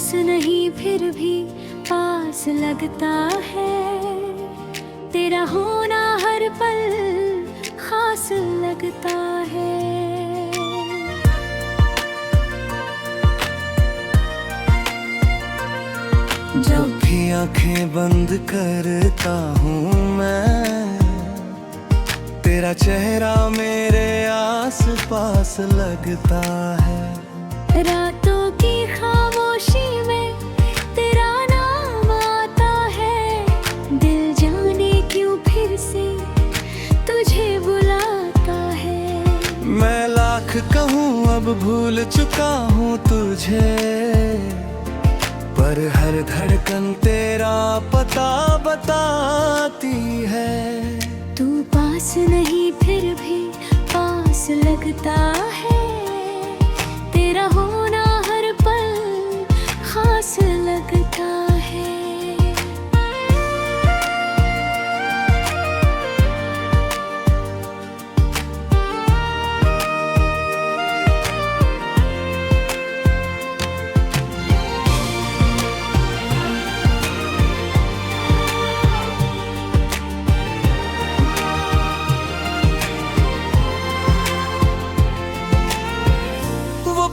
पास नहीं फिर भी पास लगता है, तेरा होना हर पल खास लगता है। जब भी आंखें बंद करता हूँ मैं, तेरा चेहरा मेरे आस पास लगता है। रातों की खामोशी में तेरा नाम आता है, दिल जाने क्यों फिर से तुझे बुलाता है। मैं लाख कहूँ अब भूल चुका हूँ तुझे, पर हर धड़कन तेरा पता बताती है। तू पास नहीं फिर भी पास लगता है, तेरा होना हर पल खास लगता है।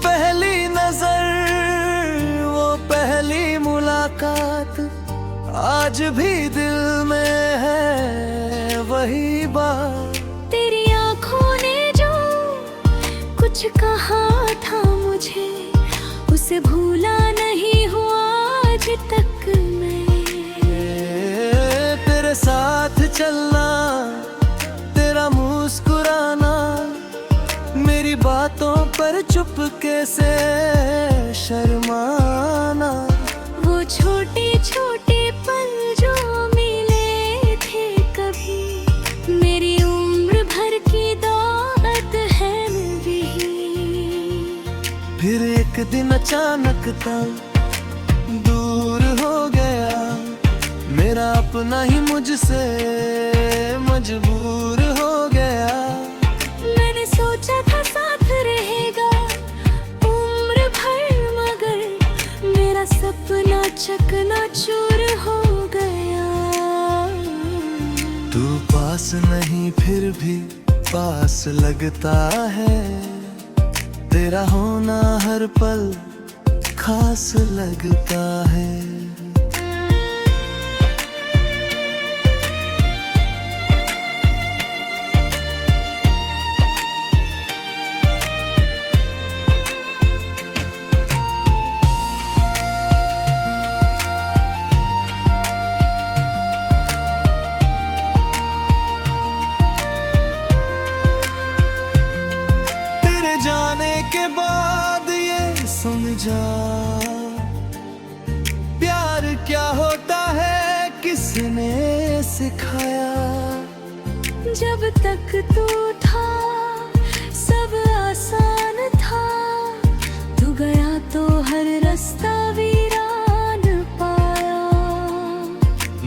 पहली नजर, वो पहली मुलाकात, आज भी दिल में है वही बात। तेरी आंखों ने जो कुछ कहा था मुझे, उसे भूला नहीं हुआ आज तक मैं। तेरे साथ चलना, तेरा मुस्कुराना, मेरी बातों पर चुपके से शर्माना, वो छोटे छोटे पल जो मिले थे कभी, मेरी उम्र भर की दौलत है मेरी। फिर एक दिन अचानक तब दूर हो गया, मेरा अपना ही मुझसे मजबूर हो गया। मैंने सोचा था साथ रहेगा उम्र भर, मगर मेरा सपना चकनाचूर हो गया। तू पास नहीं फिर भी पास लगता है, तेरा होना हर पल खास लगता है। जाने के बाद ये समझा, प्यार क्या होता है किसने सिखाया। जब तक तू था सब आसान था, तू गया तो हर रास्ता वीरान पाया।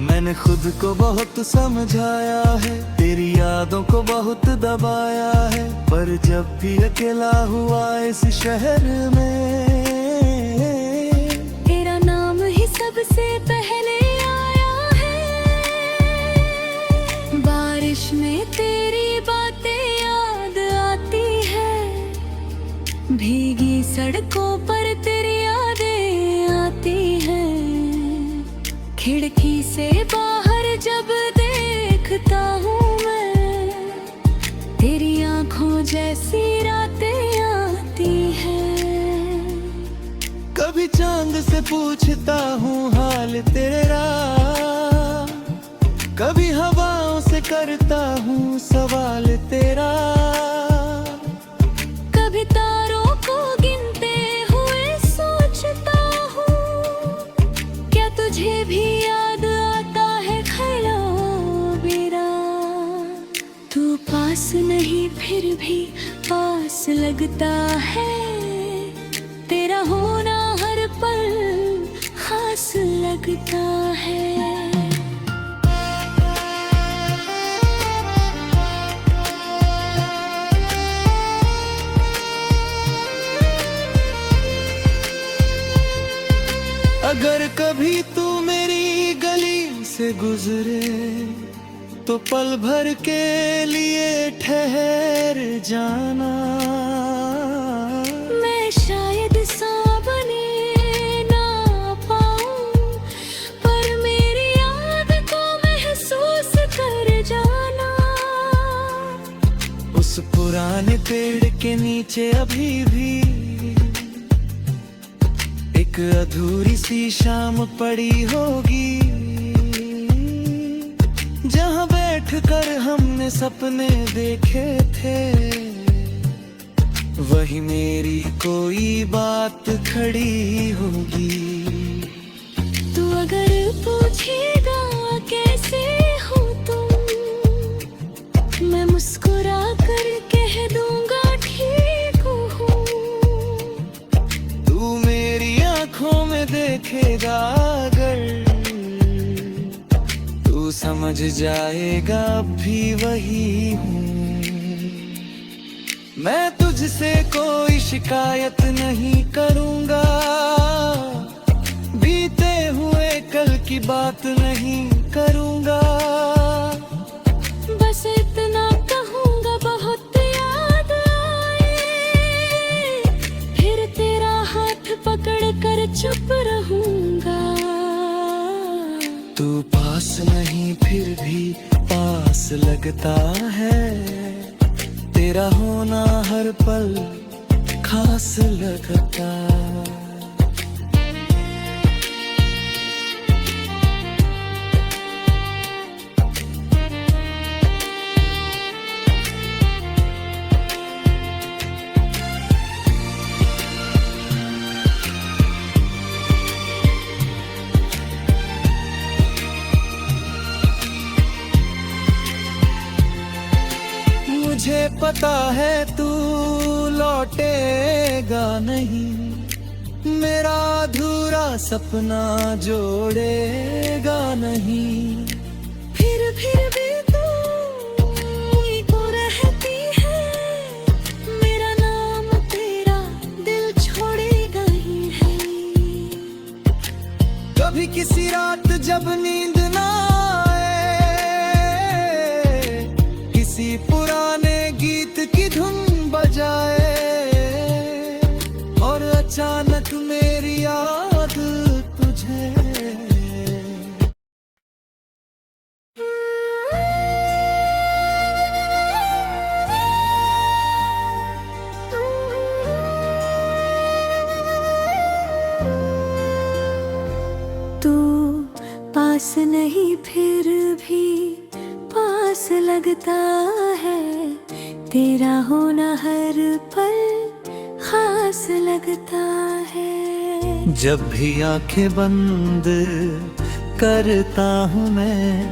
मैंने खुद को बहुत समझाया है, तेरी यादों को बहुत दबाया है, पर जब भी अकेला हुआ इस शहर में, तेरा नाम ही सबसे पहले आया है। बारिश में तेरी बातें याद आती है, भीगी सड़कों पर तेरी यादें आती हैं। खिड़की से बाहर जब देखता हूँ मैं, तेरी आंखों जैसी रातें आती हैं। कभी चांद से पूछता हूँ हाल तेरा, कभी हवाओं से करता हूँ सवाल तेरा, कभी तारों को गिनते हुए सोचता हूँ, क्या तुझे भी याद आता है ख्यालों मेरा। तू पास नहीं फिर भी पास लगता है, तेरा होना हर पल खास लगता है। से गुजरे तो पल भर के लिए ठहर जाना। मैं शायद सामने ना पाऊं, पर मेरी याद को महसूस कर जाना। उस पुराने पेड़ के नीचे अभी भी एक अधूरी सी शाम पड़ी होगी, जहाँ बैठकर हमने सपने देखे थे। वही मेरी कोई बात खड़ी होगी। तू अगर पूछेगा कैसे हो तुम, मैं मुस्कुरा कर कह दूंगा ठीक हूँ। तू मेरी आंखों में देखेगा अगर, तू समझ जाएगा अब भी वही हूँ। मैं तुझसे कोई शिकायत नहीं करूँगा, बीते हुए कल की बात नहीं करूँगा। बस इतना कहूँगा बहुत याद आए, फिर तेरा हाथ पकड़ कर चुप रहूँगा। तू पास नहीं फिर भी पास लगता है, तेरा होना हर पल खास लगता। मुझे पता है तू लौटेगा नहीं, मेरा अधूरा सपना जोड़ेगा नहीं। फिर भी तू ही तो रहती है, मेरा नाम तेरा दिल छोड़ेगा ही है। कभी किसी रात जब नींद ना आए, किसी पुराने गीत की धुन बजाए, और अचानक मेरी याद तुझे। तू पास नहीं फिर भी पास लगता है, तेरा होना हर पल खास लगता है। जब भी आंखें बंद करता हूँ मैं,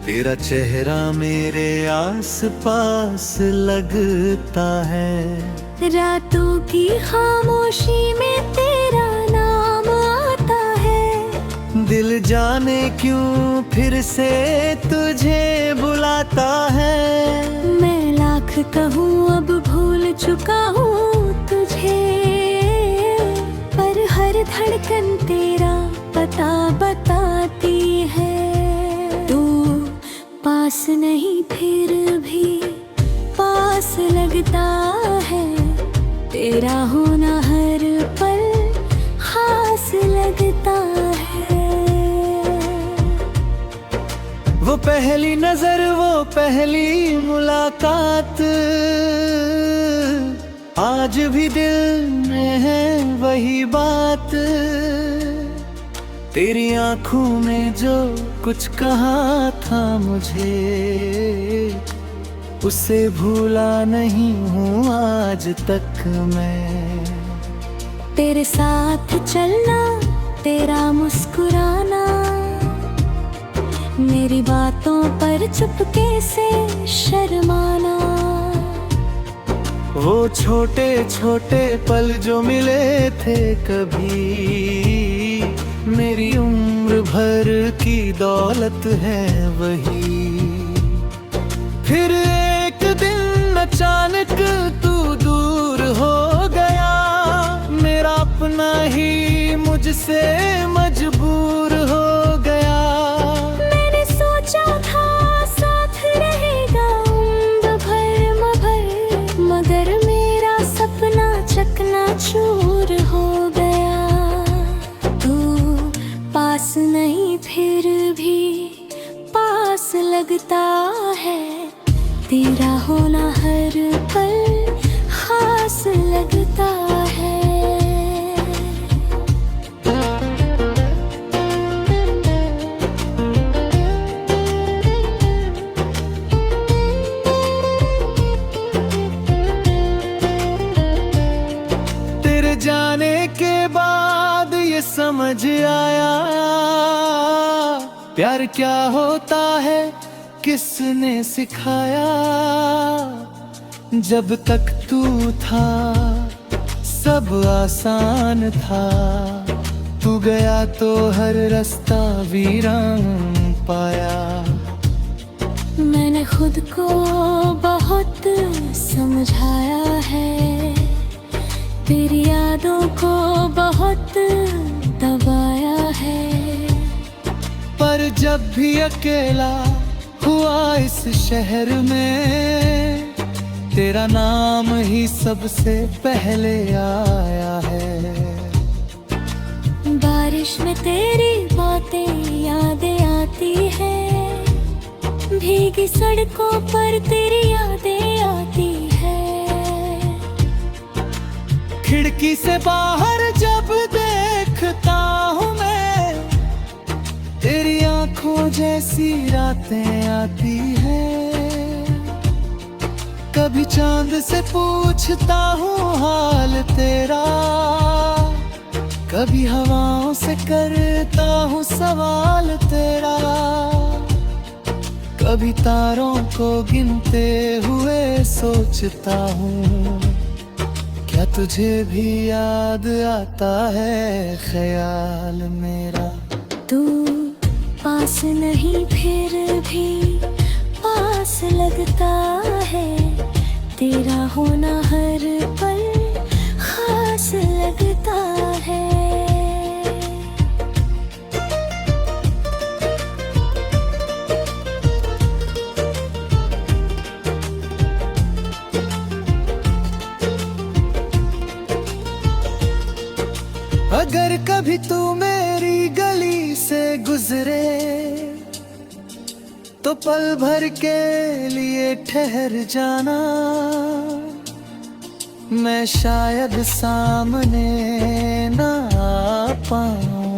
तेरा चेहरा मेरे आस पास लगता है। रातों की खामोशी में तेरा नाम आता है, दिल जाने क्यों फिर से तुझे बुलाता है। मैं लाख कहूँ अब भूल चुका हूँ तुझे, पर हर धड़कन तेरा पता बताती है। तू पास नहीं फिर भी पास लगता है, तेरा होना हर पल खास लगता है। वो पहली नजर, वो पहली मुलाकात, आज भी दिल में है वही बात। तेरी आंखों में जो कुछ कहा था मुझे, उसे भूला नहीं हूँ आज तक मैं। तेरे साथ चलना, तेरा मुस्कुराना, मेरी बातों पर चुपके से शर्माना। वो छोटे छोटे पल जो मिले थे कभी, मेरी उम्र भर की दौलत है वही। फिर एक दिन अचानक तू दूर हो गया, मेरा अपना ही मुझसे मजबूर हो गया। मैंने लगता है, तेरा होना हर पल खास लगता है। तेरे जाने के बाद ये समझ आया, प्यार क्या होता है किसने सिखाया। जब तक तू था सब आसान था, तू गया तो हर रास्ता वीरान पाया। मैंने खुद को बहुत समझाया है, तेरी यादों को बहुत दबाया है। पर जब भी अकेला हुआ इस शहर में, तेरा नाम ही सबसे पहले आया है। बारिश में तेरी बातें यादें आती है, भीगी सड़कों पर तेरी यादें आती है। खिड़की से बाहर जब देखता हूँ मैं, तेरी आंखों जैसी रातें आती है। कभी चांद से पूछता हूँ हाल तेरा, कभी हवाओं से करता हूँ सवाल तेरा। कभी तारों को गिनते हुए सोचता हूँ, क्या तुझे भी याद आता है ख्याल मेरा। तू पास नहीं फिर भी पास लगता है, तेरा होना हर पल खास लगता है। अगर कभी तू मेरी गली से गुजरे, तो पल भर के लिए ठहर जाना। मैं शायद सामने ना आ पाऊं,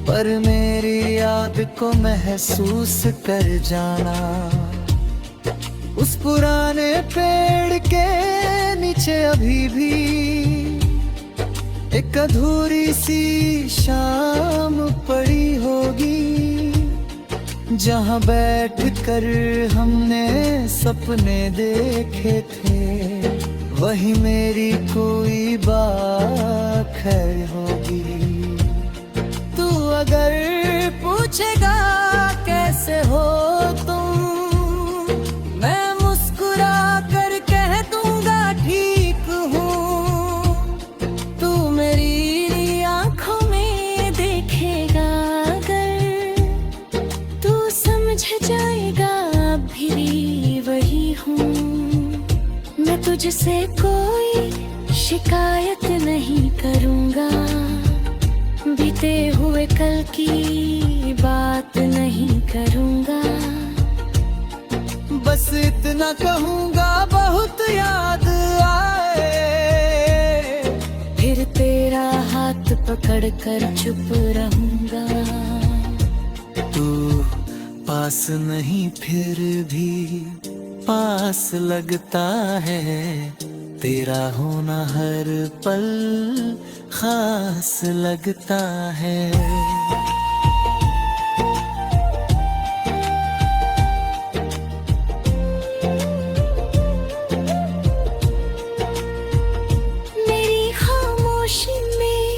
पर मेरी याद को महसूस कर जाना। उस पुराने पेड़ के नीचे अभी भी एक अधूरी सी शाम पड़ी होगी, जहाँ बैठ कर हमने सपने देखे थे। वही मेरी कोई बात है होगी। तू अगर पूछेगा कैसे हो तुम, मैं मुस्कुरा कर कह दूंगा ठीक हूँ। तू मेरी आंखों में देखेगा अगर, तू समझ जाएगा भी वही हूँ। मैं तुझसे कोई शिकायत नहीं करूँगा, बीते हुए कल की बात नहीं करूँगा। बस इतना कहूँगा बहुत याद आए, फिर तेरा हाथ पकड़ कर चुप रहूँगा। तू पास नहीं फिर भी पास लगता है, तेरा होना हर पल खास लगता है। मेरी खामोशी में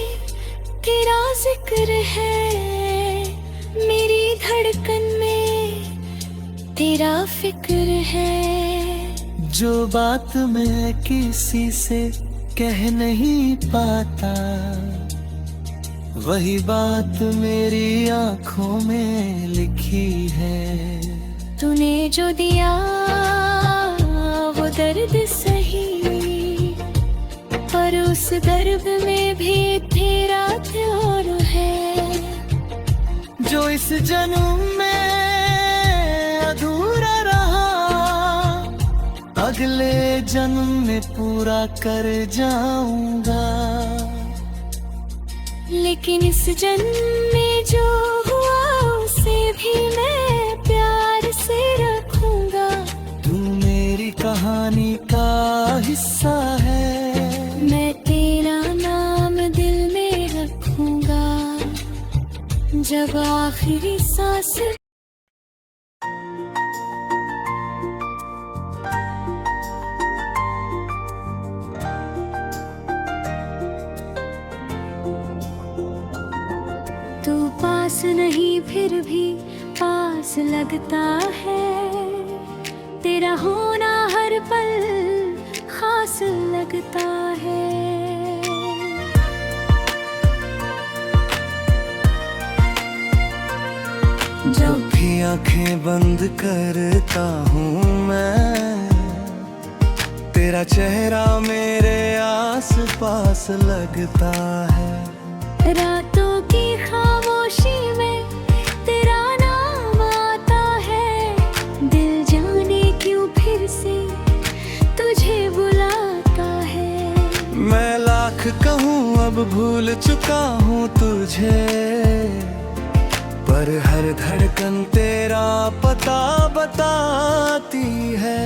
तेरा जिक्र है, मेरी धड़कन में तेरा फिक्र है। जो बात मैं किसी से कह नहीं पाता, वही बात मेरी आंखों में लिखी है। तूने जो दिया वो दर्द सही, पर उस दर्द में भी तेरा प्यार है। जो इस जन्म में अगले जन्म में पूरा कर जाऊंगा। लेकिन इस जन्म में जो हुआ उसे भी मैं प्यार से रखूंगा। तू मेरी कहानी का हिस्सा है, मैं तेरा नाम दिल में रखूंगा जब आखिरी सांस। तू पास नहीं फिर भी पास लगता है, तेरा होना हर पल खास लगता है। जब भी आंखें बंद करता हूँ मैं, तेरा चेहरा मेरे आस पास लगता है। रातों की खामोशी में तेरा नाम आता है, दिल जाने क्यों फिर से तुझे बुलाता है। मैं लाख कहूँ अब भूल चुका हूँ तुझे, पर हर धड़कन तेरा पता बताती है।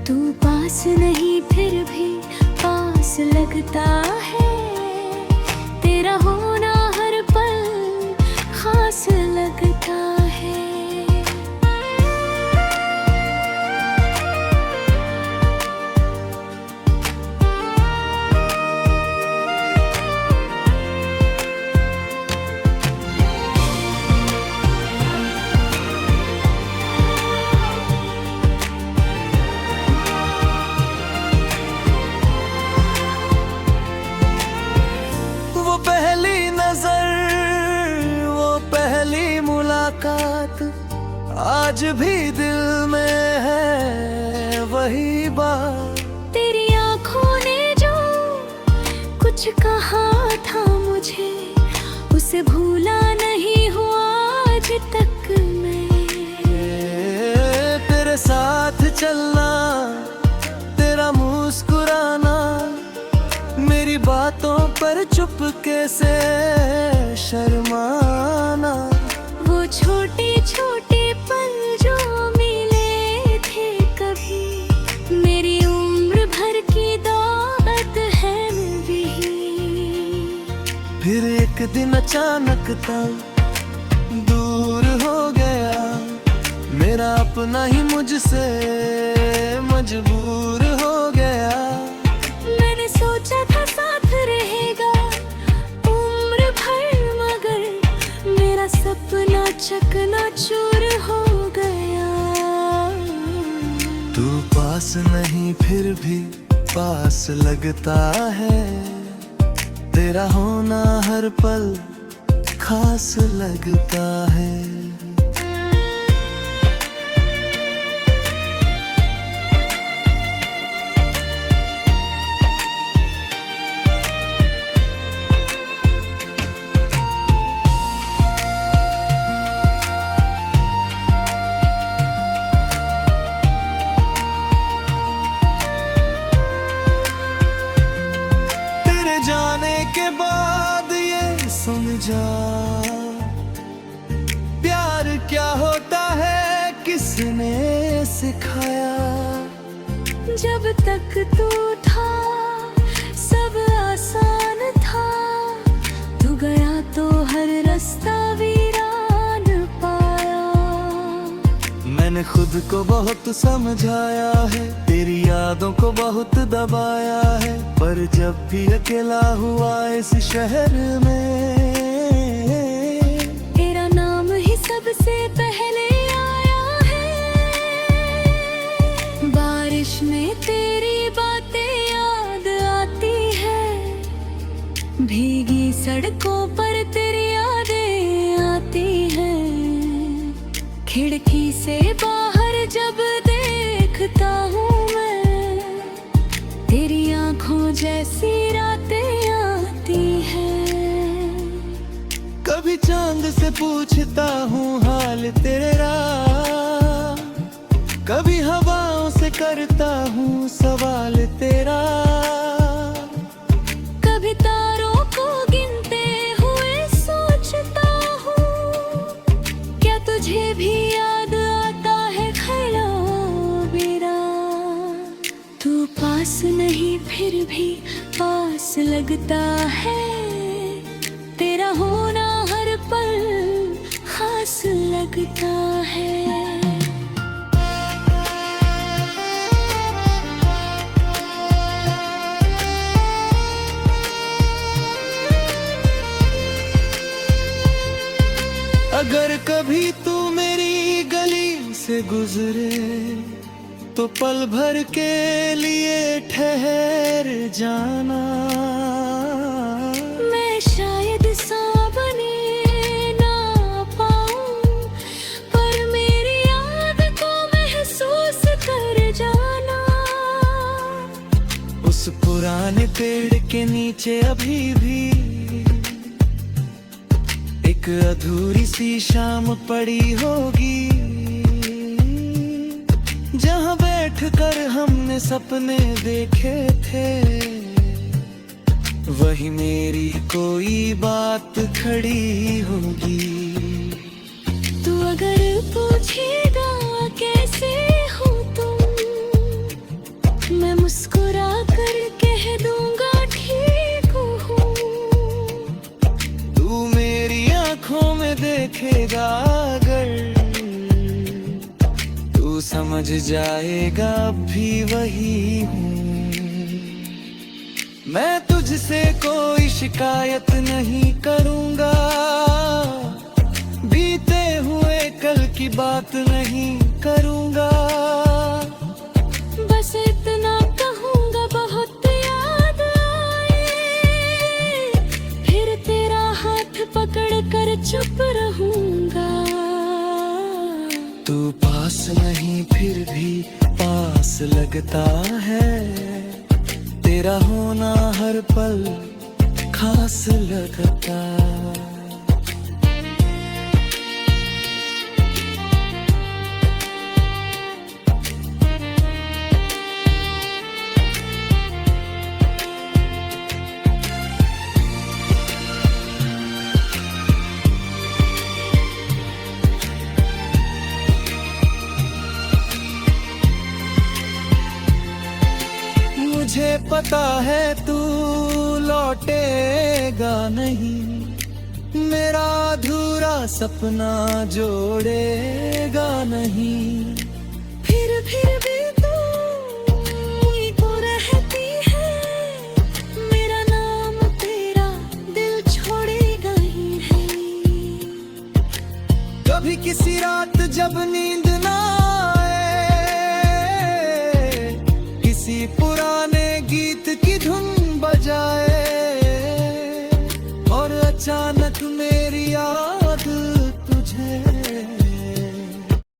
तू पास नहीं फिर भी पास लगता है, तेरा होना हर पल खास लगता है। वो पहली नजर, वो पहली मुलाकात, आज भी दिल में है वही बात। तेरी आंखों ने जो कुछ कहा था मुझे, उसे भूला नहीं हुआ आज तक मैं। तेरे साथ चलना, तेरा मुस्कुराना, मेरी बातों पर चुपके से शर्माना। वो छोटे छोटे पल जो मिले थे कभी, मेरी उम्र भर की दौलत है भी। फिर एक दिन अचानक तब दूर हो गया, मेरा अपना ही मुझसे मजबूर हो गया। मैंने सोचा था साथ रहेगा उम्र भर, मगर मेरा सपना चकनाचूर हो गया। तू पास नहीं फिर भी पास लगता है, तेरा होना हर पल खास लगता है। जाने के बाद ये समझा, प्यार क्या होता है किसने सिखाया। जब तक तू था सब आसान था, तू गया तो हर रास्ता वीरान पाया। मैंने खुद को बहुत समझाया है, तेरी यादों को बहुत दबाया है, पर जब भी अकेला हुआ इस शहर में, तेरा नाम ही सबसे पहले आया है। बारिश में तेरी बातें याद आती है, भीगी सड़कों पर तेरी यादें आती हैं। खिड़की से बाहर जब देखता हूँ मैं, तेरी आंखों जैसी रातें आती हैं। कभी चांद से पूछता हूँ हाल तेरा, कभी हवाओं से करता हूँ सवाल तेरा। कभी तारों को गिनते हुए सोचता हूँ, क्या तुझे भी याद आता है ख्यालों मेरा। तू पास नहीं फिर भी पास लगता है, तेरा होना हर पल खास लगता है। अगर कभी तू मेरी गली से गुजरे तो पल भर के लिए ठहर जाना। मैं शायद सामने ना पाऊं, पर मेरी याद को महसूस कर जाना। उस पुराने पेड़ के नीचे अभी भी एक अधूरी सी शाम पड़ी होगी, जहाँ बैठकर हमने सपने देखे थे। वही मेरी कोई बात खड़ी होगी। तू अगर पूछेगा कैसे हो तुम, मैं मुस्कुरा कर कह दूंगा ठीक हूँ। तू मेरी आंखों में देखेगा अगर, तू समझ जाएगा अब भी वही हूँ। मैं तुझसे कोई शिकायत नहीं करूँगा, बीते हुए कल की बात नहीं करूँगा। बस इतना कहूँगा बहुत याद आए, फिर तेरा हाथ पकड़ कर चुप रहूँगा। तू पास नहीं फिर भी पास लगता है, तेरा होना हर पल खास लगता। मुझे पता है तू लौटेगा नहीं, मेरा अधूरा सपना जोड़ेगा नहीं। फिर भी तू ही तो रहती है, मेरा नाम तेरा दिल छोड़ेगा ही नहीं। कभी किसी रात जब नींद ना आए, किसी पुराने गीत की धुन बजाए और अचानक मेरी आँख